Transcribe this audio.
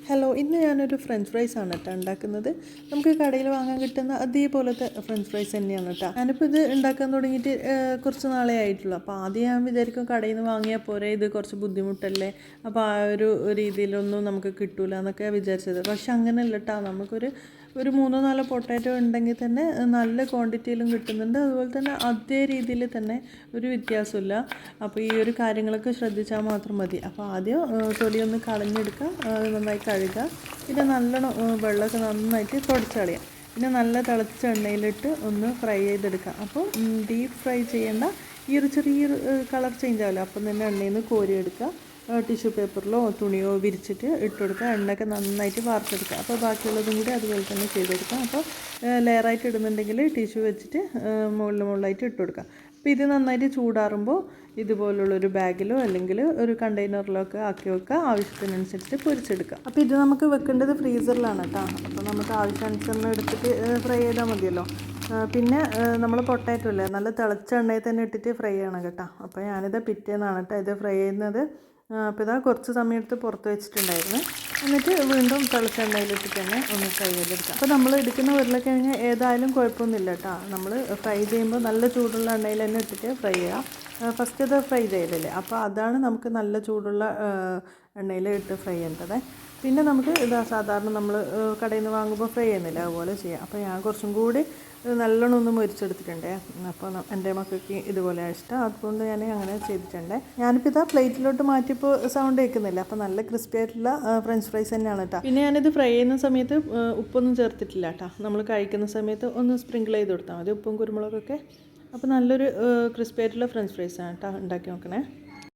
Hello, ഇന്ന് ഞാനൊരു French fries ആണ് കേട്ടോ ഉണ്ടാക്കുന്നത്. നമുക്ക് കടയിൽ വാങ്ങാൻ കിട്ടുന്ന അതേപോലത്തെ ഫ്രഞ്ച് ഫ്രൈസ് തന്നെയാണ് കേട്ടോ. ഞാനിപ്പോൾ ഇത് ഉണ്ടാക്കാൻ തുടങ്ങിയിട്ട് കുറച്ച് നാളേ ആയിട്ടുള്ളൂ. അപ്പോൾ ആദ്യം ഞാൻ വിചാരിക്കും കടയിൽ നിന്ന് വാങ്ങിയാൽ പോരെ, ഇത് കുറച്ച് ബുദ്ധിമുട്ടല്ലേ, അപ്പോൾ ആ ഒരു രീതിയിലൊന്നും നമുക്ക് കിട്ടൂല എന്നൊക്കെ വിചാരിച്ചത്. പക്ഷെ അങ്ങനെയല്ല കേട്ടോ. ഒരു 3-4 പൊട്ടാറ്റോ ഉണ്ടെങ്കിൽ തന്നെ നല്ല ക്വാണ്ടിറ്റിയിലും കിട്ടുന്നുണ്ട്. അതുപോലെ തന്നെ അതേ രീതിയിൽ തന്നെ ഒരു വ്യത്യാസമില്ല. അപ്പോൾ ഈ ഒരു കാര്യങ്ങളൊക്കെ ശ്രദ്ധിച്ചാൽ മാത്രം മതി. അപ്പോൾ ആദ്യം തൊലിയൊന്ന് കളഞ്ഞെടുക്കുക, നന്നായി കഴുകുക, പിന്നെ നല്ലോണം വെള്ളമൊക്കെ നന്നായിട്ട് തുടച്ച് കളയാം. പിന്നെ നല്ല തിളച്ച എണ്ണയിലിട്ട് ഒന്ന് ഫ്രൈ ചെയ്തെടുക്കാം. അപ്പോൾ ഡീപ്പ് ഫ്രൈ ചെയ്യേണ്ട, ഈ ഒരു ചെറിയൊരു കളർ ചേഞ്ച് ആവില്ല, അപ്പം തന്നെ എണ്ണയിൽ നിന്ന് കോരിയെടുക്കുക. ടിഷ്യൂ പേപ്പറിലോ തുണിയോ വിരിച്ചിട്ട് ഇട്ട് കൊടുക്കുക. എണ്ണയൊക്കെ നന്നായിട്ട് വാർത്തെടുക്കുക. അപ്പോൾ ബാക്കിയുള്ളതും കൂടി അതുപോലെ തന്നെ ചെയ്തെടുക്കുക. അപ്പോൾ ലെയറായിട്ട് ഇടുന്നുണ്ടെങ്കിൽ ടിഷ്യൂ വെച്ചിട്ട് മുകളിലായിട്ട് ഇട്ട് കൊടുക്കുക. അപ്പോൾ ഇത് നന്നായിട്ട് ചൂടാറുമ്പോൾ ഇതുപോലുള്ളൊരു ബാഗിലോ അല്ലെങ്കിൽ ഒരു കണ്ടെയ്നറിലോ ഒക്കെ ആക്കി വെക്കുക. ആവശ്യത്തിനനുസരിച്ച് പൊരിച്ചെടുക്കുക. അപ്പോൾ ഇത് നമുക്ക് വെക്കേണ്ടത് ഫ്രീസറിലാണ് കേട്ടോ. അപ്പോൾ നമുക്ക് ആവശ്യാനുസരണം എടുത്തിട്ട് ഫ്രൈ ചെയ്താൽ മതിയല്ലോ. പിന്നെ നമ്മൾ പൊട്ടാറ്റോ ഇല്ലേ, നല്ല തിളച്ച എണ്ണയിൽ തന്നെ ഇട്ടിട്ട് ഫ്രൈ ചെയ്യണം കേട്ടോ. അപ്പോൾ ഞാനിത് പിറ്റേന്നാണ് കേട്ടോ ഇത് ഫ്രൈ ചെയ്യുന്നത്. അപ്പോൾ ഇതാ കുറച്ച് സമയം എടുത്ത് പുറത്ത് വെച്ചിട്ടുണ്ടായിരുന്നു. എന്നിട്ട് വീണ്ടും തിളച്ച എണ്ണയിലിട്ടിട്ട് തന്നെ ഒന്ന് ഫ്രൈ ചെയ്തെടുക്കാം. അപ്പോൾ നമ്മൾ എടുക്കുന്ന ഉരുളക്കിഴങ്ങ് ഏതായാലും കുഴപ്പമൊന്നുമില്ല കേട്ടോ. നമ്മൾ ഫ്രൈ ചെയ്യുമ്പോൾ നല്ല ചൂടുള്ള എണ്ണയിൽ തന്നെ ഇട്ടിട്ട് ഫ്രൈ ചെയ്യാം. ഫസ്റ്റ് ഇത് ഫ്രൈ ചെയ്തില്ലേ, അപ്പോൾ അതാണ് നമുക്ക് നല്ല ചൂടുള്ള എണ്ണയിൽ ഇട്ട് ഫ്രൈ ചെയ്യേണ്ടത്. പിന്നെ നമുക്ക് ഇതാ സാധാരണ നമ്മൾ കടയിൽ നിന്ന് വാങ്ങുമ്പോൾ ഫ്രൈ ചെയ്യുന്നില്ല, അതുപോലെ ചെയ്യാം. അപ്പോൾ ഞാൻ കുറച്ചും കൂടി നല്ലോണം ഒന്ന് മൊരിച്ചെടുത്തിട്ടുണ്ടേ. അപ്പോൾ എൻ്റെ മക്കൾക്ക് ഇതുപോലെയാണ് ഇഷ്ടം, അതുകൊണ്ട് ഞാൻ അങ്ങനെ ചെയ്തിട്ടുണ്ട്. ഞാനിപ്പോൾ ഇതാ പ്ലേറ്റിലോട്ട് മാറ്റിയപ്പോൾ സൗണ്ട് കേൾക്കുന്നില്ല. അപ്പോൾ നല്ല ക്രിസ്പി ആയിട്ടുള്ള ഫ്രഞ്ച് ഫ്രൈസ് തന്നെയാണ് കേട്ടോ. പിന്നെ ഞാനിത് ഫ്രൈ ചെയ്യുന്ന സമയത്ത് ഉപ്പൊന്നും ചേർത്തിട്ടില്ല കേട്ടോ. നമ്മൾ കഴിക്കുന്ന സമയത്ത് ഒന്ന് സ്പ്രിങ്കിൾ ചെയ്ത് കൊടുത്താൽ മതി, ഉപ്പും കുരുമുളകൊക്കെ. അപ്പോൾ നല്ലൊരു ക്രിസ്പി ആയിട്ടുള്ള ഫ്രഞ്ച് ഫ്രൈസാണ് കേട്ടോ ഉണ്ടാക്കി നോക്കണേ.